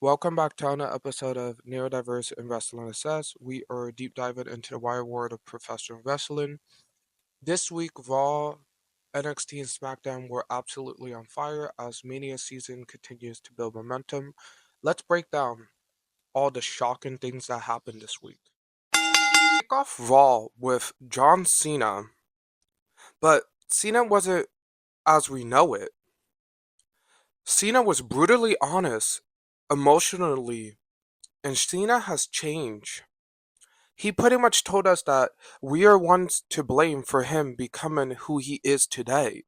Welcome back to another episode of Neurodiverse in Wrestling Assess. We are deep diving into the wide world of professional wrestling. This week, Raw, NXT, and SmackDown were absolutely on fire as Mania season continues to build momentum. Let's break down all the shocking things that happened this week. Kick off Raw with John Cena, but Cena wasn't as we know it. Cena was brutally honest, emotionally, and Cena has changed. He pretty much told us that we are ones to blame for him becoming who he is today.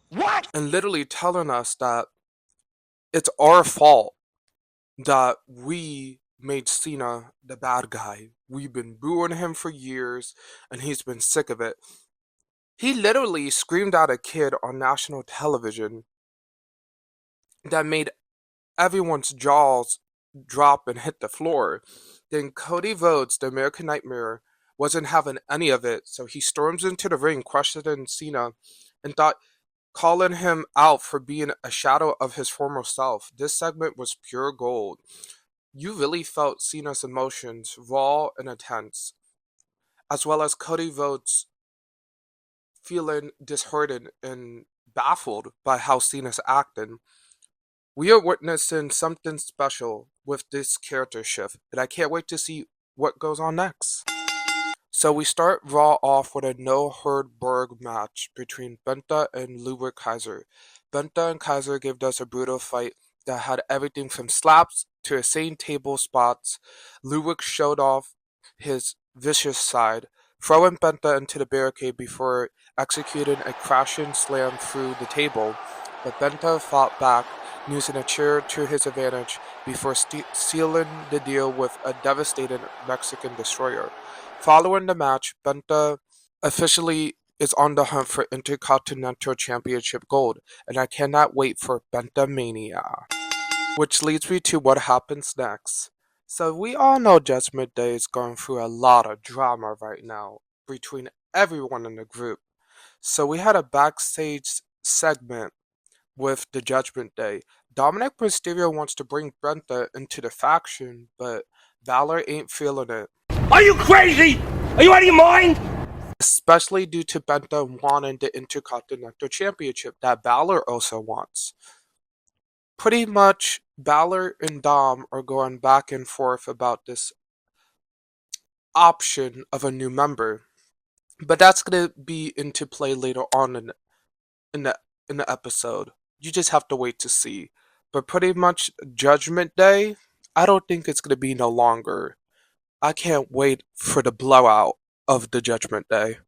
What? And literally telling us that it's our fault that we made Cena the bad guy. We've been booing him for years and he's been sick of it. He literally screamed at a kid on national television that made everyone's jaws drop and hit the floor. Then Cody Rhodes, the American Nightmare, wasn't having any of it, so he storms into the ring, questioning Cena, and thought calling him out for being a shadow of his former self. This segment was pure gold. You really felt Cena's emotions, raw and intense, as well as Cody Rhodes feeling disheartened and baffled by how Cena's acting. We are witnessing something special with this character shift, and I can't wait to see what goes on next. So we start Raw off with a no-hurt-barred match between Benta and Ludwig Kaiser. Benta and Kaiser gave us a brutal fight that had everything from slaps to insane table spots. Ludwig showed off his vicious side, throwing Benta into the barricade before executing a crashing slam through the table, but Benta fought back, using a chair to his advantage before sealing the deal with a devastating Mexican destroyer. Following the match, Benta officially is on the hunt for Intercontinental Championship gold, and I cannot wait for Benta Mania. Which leads me to what happens next. So we all know Judgment Day is going through a lot of drama right now between everyone in the group. So we had a backstage segment with the Judgment Day. Dominic Mysterio wants to bring Benta into the faction, but Balor ain't feeling it. Are you crazy? Are you out of your mind? Especially due to Benta wanting the Intercontinental Championship that Balor also wants. Pretty much, Balor and Dom are going back and forth about this option of a new member. But that's gonna be into play later on in the in the episode. You just have to wait to see. But pretty much Judgment Day, I don't think it's gonna be no longer. I can't wait for the blowout of the Judgment Day.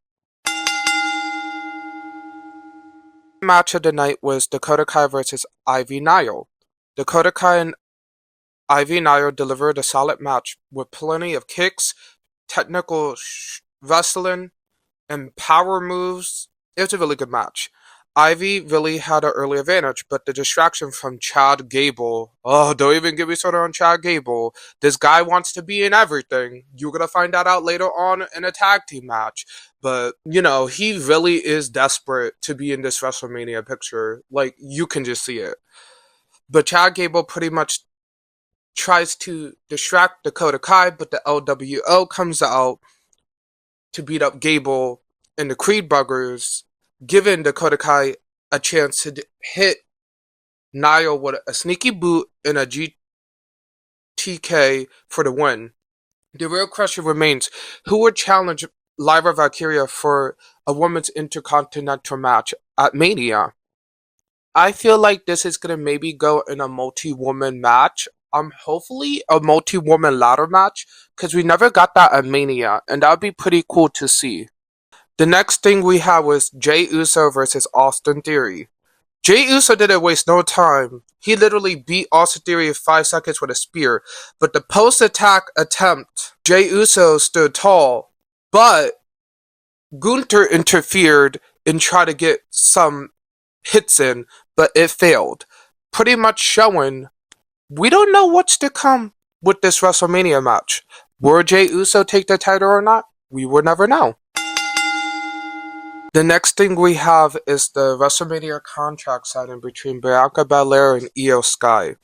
Match of the night was Dakota Kai versus Ivy Nile. Dakota Kai and Ivy Nile delivered a solid match with plenty of kicks, technical wrestling, and power moves. It was a really good match. Ivy really had an early advantage, but the distraction from Chad Gable. Oh, don't even get me started on Chad Gable. This guy wants to be in everything. You're gonna find that out later on in a tag team match. But, he really is desperate to be in this WrestleMania picture. Like, you can just see it. But Chad Gable pretty much tries to distract Dakota Kai, but the LWO comes out to beat up Gable and the Creed Buggers, giving Dakota Kai a chance to hit Nile with a sneaky boot and a GTK for the win. The real question remains, who would challenge Lyra Valkyria for a women's intercontinental match at Mania? I feel like this is going to maybe go in a multi-woman match. Hopefully a multi-woman ladder match, because we never got that at Mania, and that would be pretty cool to see. The next thing we had was Jey Uso versus Austin Theory. Jey Uso didn't waste no time. He literally beat Austin Theory in 5 seconds with a spear. But the post-attack attempt, Jey Uso stood tall, but Gunther interfered and tried to get some hits in, but it failed. Pretty much showing we don't know what's to come with this WrestleMania match. Will Jey Uso take the title or not? We will never know. The next thing we have is the WrestleMania contract signing between Bianca Belair and Io Sky.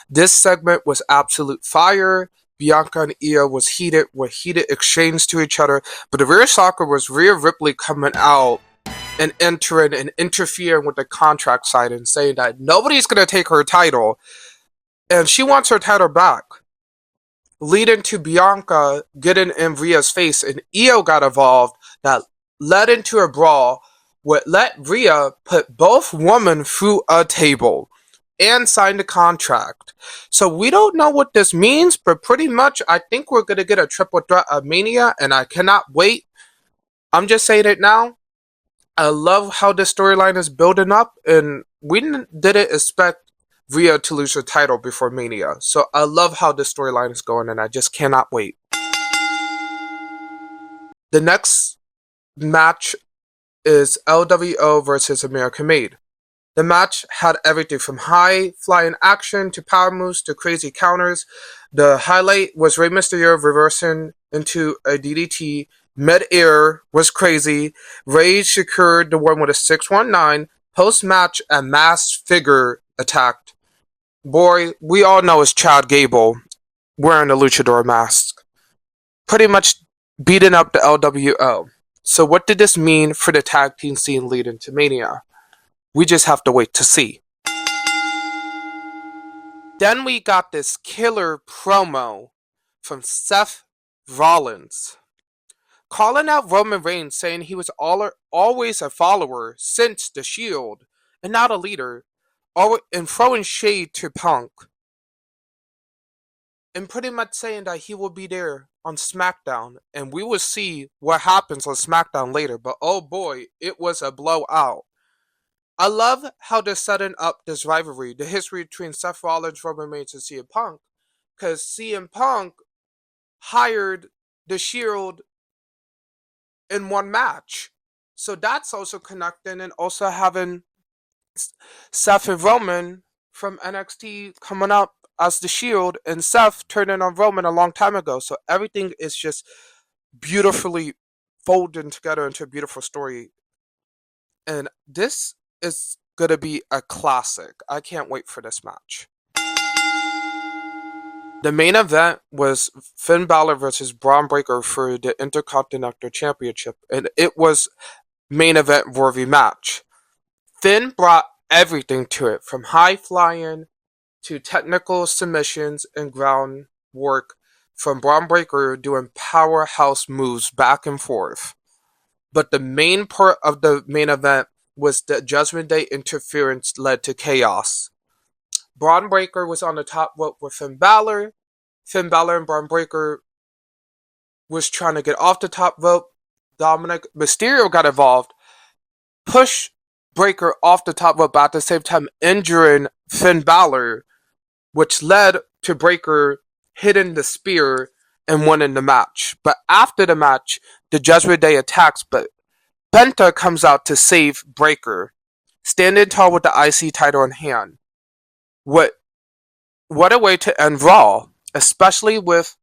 This segment was absolute fire. Bianca and Io was heated with heated exchange to each other, but the real shocker was Rhea Ripley coming out and entering and interfering with the contract side and saying that nobody's going to take her title and she wants her title back, leading to Bianca getting in Rhea's face, and Io got involved. That led into a brawl, what let Rhea put both women through a table and sign the contract. So we don't know what this means, but pretty much I think we're going to get a triple threat of Mania, and I cannot wait. I'm just saying it now. I love how the storyline is building up, and we didn't expect Rhea to lose her title before Mania. So I love how the storyline is going, and I just cannot wait. The next match is LWO versus American Made. The match had everything from high flying action to power moves to crazy counters. The highlight was Rey Mysterio reversing into a DDT. Mid-air was crazy. Rey secured the win with a 619. Post-match, a masked figure attacked. Boy, we all know it's Chad Gable wearing a luchador mask. Pretty much beating up the LWO. So what did this mean for the tag team scene leading to Mania? We just have to wait to see. Then we got this killer promo from Seth Rollins, calling out Roman Reigns, saying he was always a follower since the Shield and not a leader, and throwing shade to Punk, and pretty much saying that he will be there on SmackDown, and we will see what happens on SmackDown later, but oh boy, it was a blowout. I love how they're setting up this rivalry, the history between Seth Rollins, Roman Reigns, and CM Punk, because CM Punk hired the Shield in one match. So that's also connecting, and also having Seth and Roman from NXT coming up as the Shield, and Seth turning on Roman a long time ago. So everything is just beautifully folding together into a beautiful story. And this is going to be a classic. I can't wait for this match. The main event was Finn Balor versus Braun Breaker for the Intercontinental Championship, and it was main event worthy match. Finn brought everything to it, from high flying to technical submissions and ground work, from Braun Breaker doing powerhouse moves back and forth. But the main part of the main event was the Judgment Day interference led to chaos. Braun Breaker was on the top rope with Finn Balor. Finn Balor and Braun Breaker was trying to get off the top rope. Dominic Mysterio got involved, pushed Breaker off the top rope, but at the same time injuring Finn Balor, which led to Breaker hitting the spear and winning the match. But after the match, the Judgment Day attacks, but Penta comes out to save Breaker, standing tall with the IC title in hand. What a way to end Raw, especially with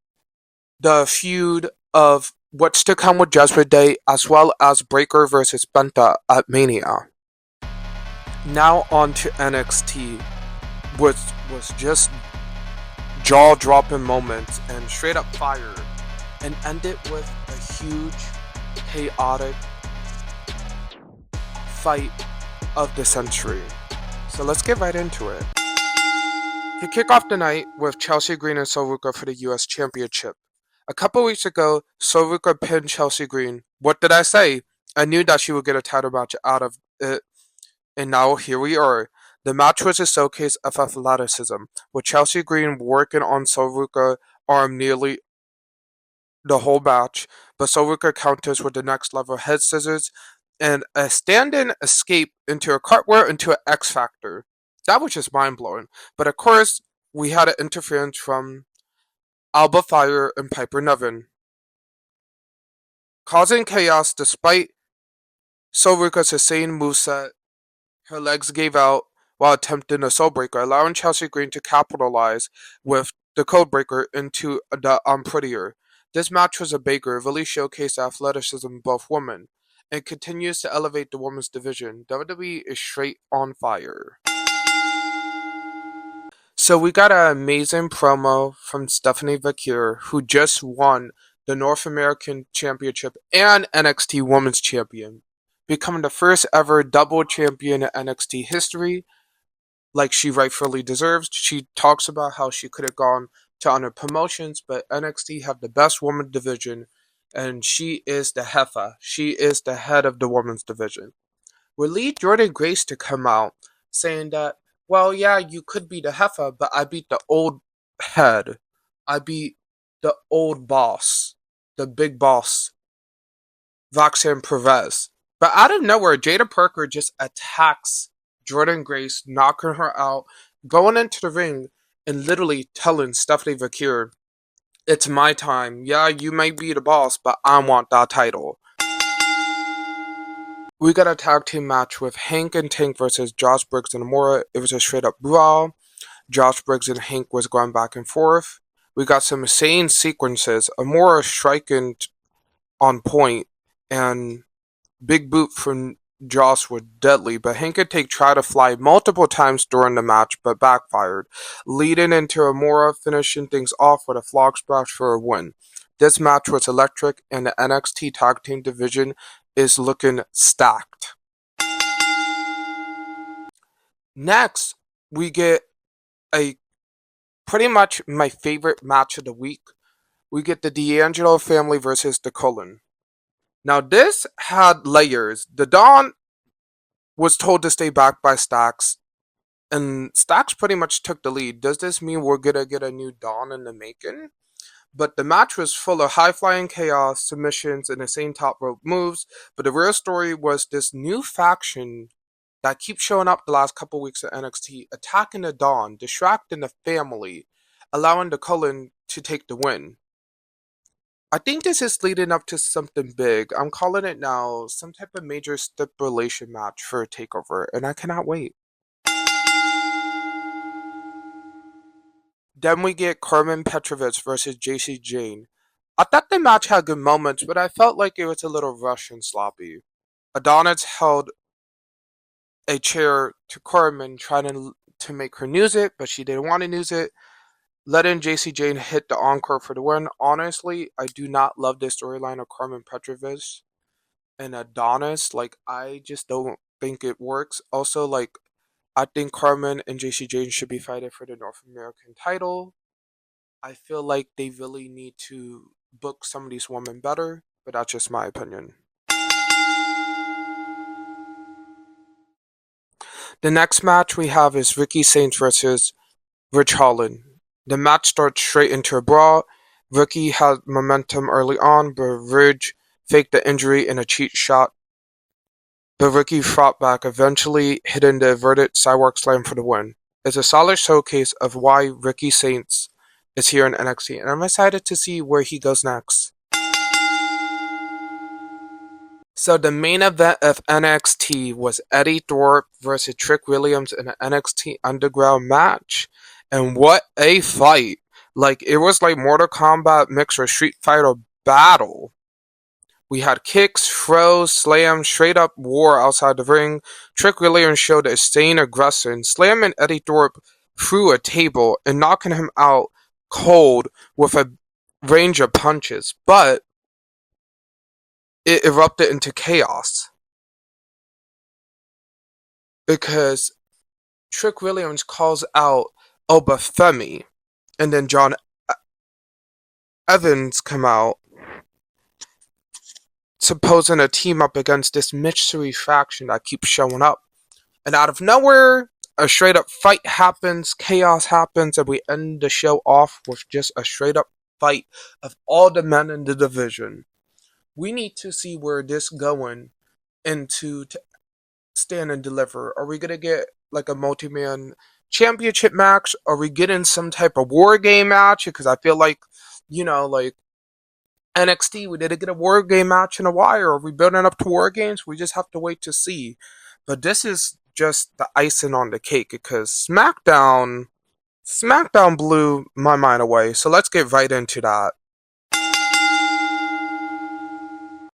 the feud of what's to come with Judgment Day, as well as Breaker versus Penta at Mania. Now on to NXT, which was just jaw-dropping moments and straight up fire, and ended with a huge, chaotic fight of the century. So let's get right into it. He kicked off the night with Chelsea Green and Soruka for the US Championship. A couple weeks ago, Soruka pinned Chelsea Green. What did I say? I knew that she would get a title match out of it, and now here we are. The match was a showcase of athleticism, with Chelsea Green working on Soruka's arm nearly the whole match, but Soruka counters with the next level head scissors and a stand-in escape into a cartwheel into an X Factor. That was just mind-blowing. But of course, we had an interference from Alba Fyre and Piper Niven, causing chaos despite Soruka's insane moveset. Her legs gave out while attempting a soul breaker, allowing Chelsea Green to capitalize with the code breaker into the unprettier. This match was a banger, really showcased athleticism of both women, and continues to elevate the women's division. WWE is straight on fire. So we got an amazing promo from Stephanie Vacure, who just won the North American Championship and NXT Women's Champion, becoming the first ever double champion in NXT history, like she rightfully deserves. She talks about how she could have gone to other promotions, but NXT have the best women's division, and she is the heifer. She is the head of the women's division. We lead Jordynne Grace to come out saying that, well, yeah, you could be the heifer, but I beat the old head. I beat the old boss, the big boss, Roxanne Perez. But out of nowhere, Jada Parker just attacks Jordynne Grace, knocking her out, going into the ring, and literally telling Stephanie Vacure, it's my time. Yeah, you may be the boss, but I want that title. We got a tag team match with Hank and Tank versus Josh Briggs and Amora. It was a straight up brawl. Josh Briggs and Hank was going back and forth. We got some insane sequences. Amora striking on point, and big boot from Josh was deadly, but Hank and Tank tried to fly multiple times during the match, but backfired, leading into Amora finishing things off with a frog splash for a win. This match was electric, and the NXT Tag Team division is looking stacked. Next, we get a pretty much my favorite match of the week. We get the D'Angelo family versus the Cullen. Now, this had layers. The Dawn was told to stay back by Stax, and Stax pretty much took the lead. Does this mean we're gonna get a new Dawn in the making? But the match was full of high-flying chaos, submissions, and insane top-rope moves. But the real story was this new faction that keeps showing up the last couple weeks at NXT, attacking the Dawn, distracting the family, allowing the Cullen to take the win. I think this is leading up to something big. I'm calling it now some type of major stipulation match for a takeover, and I cannot wait. Then we get Carmen Petrovich versus JC Jane. I thought the match had good moments, but I felt like it was a little rushed and sloppy. Adonis held a chair to Carmen, trying to make her use it, but she didn't want to use it, letting JC Jane hit the encore for the win. Honestly, I do not love this storyline of Carmen Petrovich and Adonis. Like, I just don't think it works. Also, like, I think Carmen and JC Jane should be fighting for the North American title. I feel like they really need to book some of these women better, but that's just my opinion. The next match we have is Ricky Saints versus Rich Holland. The match starts straight into a brawl. Ricky had momentum early on, but Ridge faked the injury in a cheat shot. But Ricky fought back, eventually hitting the inverted sidewalk slam for the win. It's a solid showcase of why Ricky Saints is here in NXT, and I'm excited to see where he goes next. So the main event of NXT was Eddie Thorpe versus Trick Williams in an NXT Underground match. And what a fight. Like, it was like Mortal Kombat mixed with Street Fighter battle. We had kicks, throws, slams, straight up war outside the ring. Trick Williams showed insane aggression, slamming Eddie Thorpe through a table and knocking him out cold with a range of punches. But it erupted into chaos because Trick Williams calls out Obafemi, and then John Evans come out, supposing a team up against this mystery faction that keeps showing up. And out of nowhere, a straight up fight happens, chaos happens, and we end the show off with just a straight up fight of all the men in the division. We need to see where this going into Stand and Deliver. Are we going to get like a multi-man championship match? Are we getting some type of war game match? Because I feel like, like NXT, we didn't get a war game match in a while. Are we building up to war games? We just have to wait to see. But this is just the icing on the cake because SmackDown blew my mind away. So let's get right into that.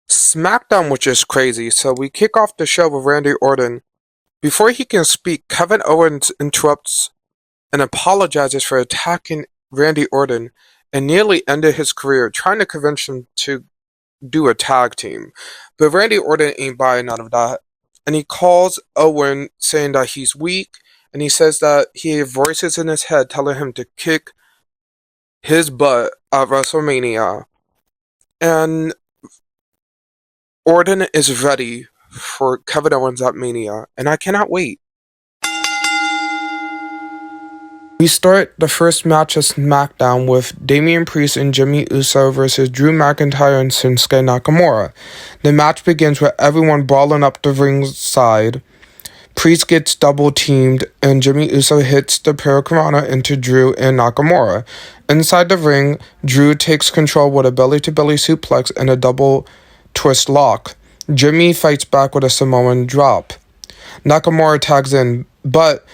SmackDown was just crazy, so we kick off the show with Randy Orton. Before he can speak, Kevin Owens interrupts and apologizes for attacking Randy Orton and nearly ended his career trying to convince him to do a tag team. But Randy Orton ain't buying none of that. And he calls Owen saying that he's weak, and he says that he has voices in his head telling him to kick his butt at WrestleMania. And Orton is ready for Kevin Owens at Mania, and I cannot wait. We start the first match of SmackDown with Damian Priest and Jimmy Uso versus Drew McIntyre and Shinsuke Nakamura. The match begins with everyone brawling up the ringside. Priest gets double teamed and Jimmy Uso hits the Hurricanrana into Drew and Nakamura. Inside the ring, Drew takes control with a belly-to-belly suplex and a double twist lock. Jimmy fights back with a Samoan drop. Nakamura tags in, but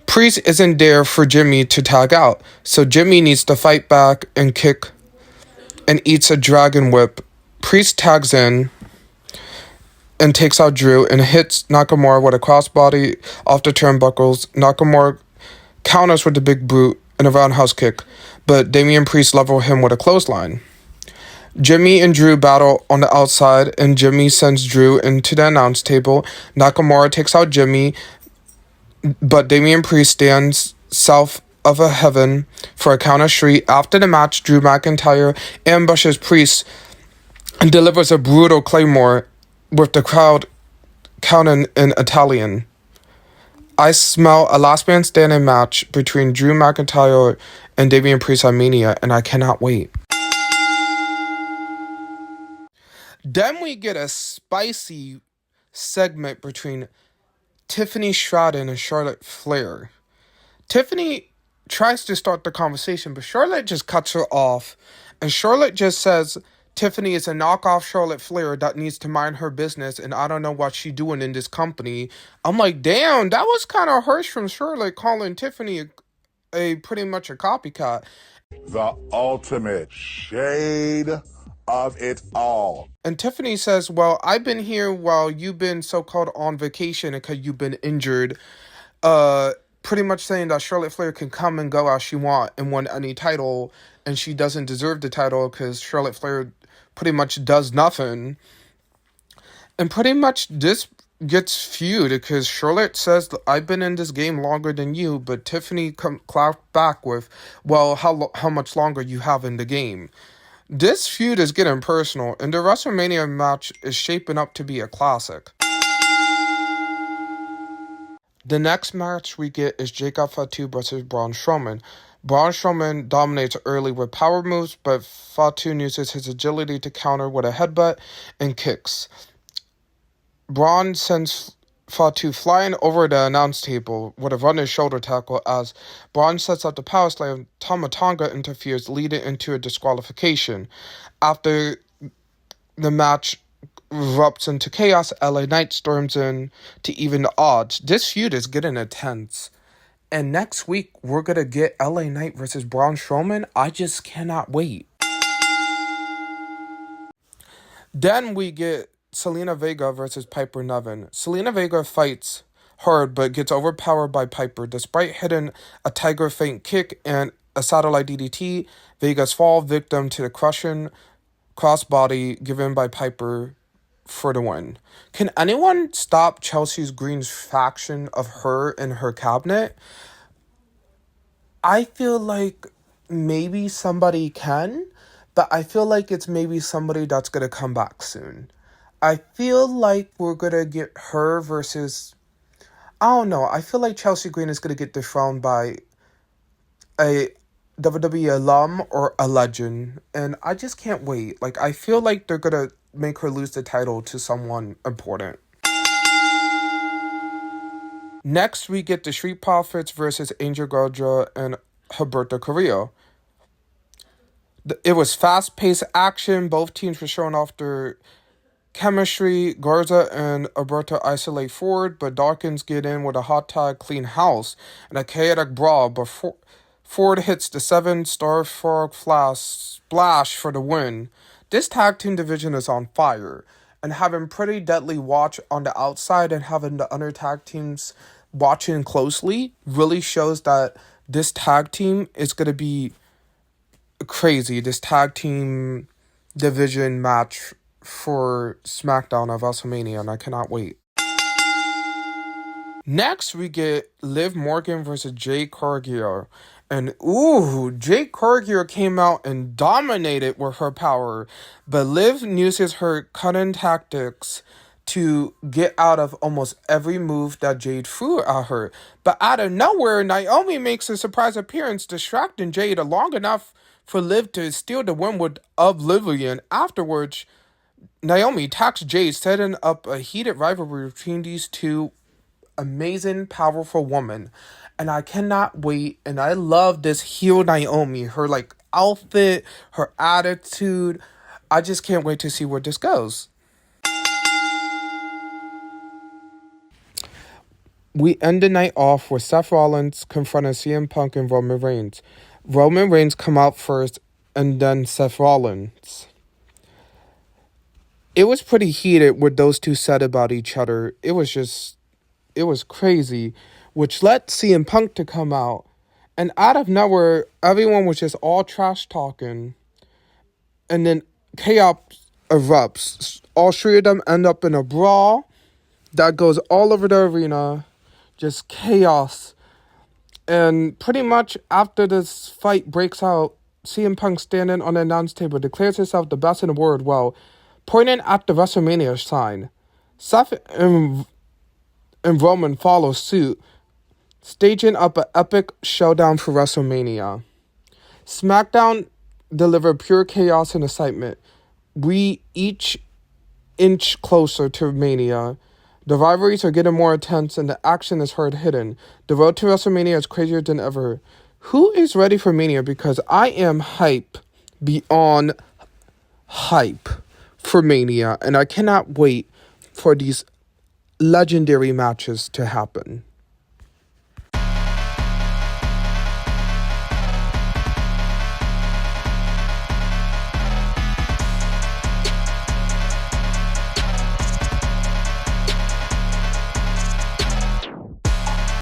Priest isn't there for Jimmy to tag out, so Jimmy needs to fight back and kick and eats a dragon whip. Priest tags in and takes out Drew and hits Nakamura with a crossbody off the turnbuckles. Nakamura counters with the big boot and a roundhouse kick, but Damian Priest levels him with a clothesline. Jimmy and Drew battle on the outside, and Jimmy sends Drew into the announce table. Nakamura takes out Jimmy, but Damian Priest stands south of a heaven for a counter street. After the match, Drew McIntyre ambushes Priest and delivers a brutal claymore with the crowd counting in Italian. I smell a last man standing match between Drew McIntyre and Damian Priest at Mania, and I cannot wait. Then we get a spicy segment between Tiffany Stratton and Charlotte Flair. Tiffany tries to start the conversation, but Charlotte just cuts her off, and Charlotte just says Tiffany is a knockoff Charlotte Flair that needs to mind her business, and I don't know what she's doing in this company. I'm like, damn, that was kind of harsh from Charlotte, calling Tiffany a pretty much a copycat. The ultimate shade of it all. And Tiffany says, well, I've been here while you've been so-called on vacation because you've been injured. Pretty much saying that Charlotte Flair can come and go as she want and win any title, and she doesn't deserve the title because Charlotte Flair pretty much does nothing. And pretty much this gets feud because Charlotte says, I've been in this game longer than you, but Tiffany clapped back with, well, how much longer you have in the game. This feud is getting personal, and the WrestleMania match is shaping up to be a classic. The next match we get is Jacob Fatu versus Braun Strowman. Braun Strowman dominates early with power moves, but Fatu uses his agility to counter with a headbutt and kicks. Braun sends Fatu flying over the announce table with a running shoulder tackle as Braun sets up the power slam. Tama Tonga interferes, leading into a disqualification. After the match erupts into chaos, LA Knight storms in to even the odds. This feud is getting intense. And next week, we're going to get LA Knight versus Braun Strowman. I just cannot wait. Then we get Zelina Vega versus Piper Niven. Zelina Vega fights hard but gets overpowered by Piper. Despite hitting a tiger feint kick and a satellite DDT, Vega's fall victim to the crushing crossbody given by Piper for the win. Can anyone stop Chelsea Green's faction of her in her cabinet? I feel like maybe somebody can, but I feel like it's maybe somebody that's going to come back soon. I feel like we're going to get her versus... I don't know. I feel like Chelsea Green is going to get dethroned by a WWE alum or a legend, and I just can't wait. Like, I feel like they're going to make her lose the title to someone important. Next, we get the Street Profits versus Angel Garza and Humberto Carrillo. It was fast-paced action. Both teams were showing off their chemistry. Garza and Alberto isolate Ford, but Dawkins get in with a hot tag clean house and a chaotic brawl, but Ford hits the 7-star frog splash for the win. This tag team division is on fire, and having pretty deadly watch on the outside and having the other tag teams watching closely really shows that this tag team is going to be crazy. This tag team division match for SmackDown of WrestleMania, and I cannot wait. Next, we get Liv Morgan versus Jade Cargill. And Jade Cargill came out and dominated with her power. But Liv uses her cutting tactics to get out of almost every move that Jade threw at her. But out of nowhere, Naomi makes a surprise appearance, distracting Jade long enough for Liv to steal the win with Oblivion. Afterwards, Naomi attacks Jade, setting up a heated rivalry between these two amazing, powerful woman. And I cannot wait. And I love this heel Naomi. Her outfit, her attitude. I just can't wait to see where this goes. We end the night off with Seth Rollins confronting CM Punk and Roman Reigns. Roman Reigns come out first and then Seth Rollins. It was pretty heated what those two said about each other. It was crazy, which led CM Punk to come out. And out of nowhere, everyone was just all trash talking. And then chaos erupts. All three of them end up in a brawl that goes all over the arena. Just chaos. And pretty much after this fight breaks out, CM Punk standing on the announce table declares himself the best in the world while pointing at the WrestleMania sign. Seth and Roman follow suit, staging up an epic showdown for WrestleMania. SmackDown delivered pure chaos and excitement. We each inch closer to Mania. The rivalries are getting more intense and the action is hard hidden. The road to WrestleMania is crazier than ever. Who is ready for Mania? Because I am hype beyond hype for Mania, and I cannot wait for these legendary matches to happen.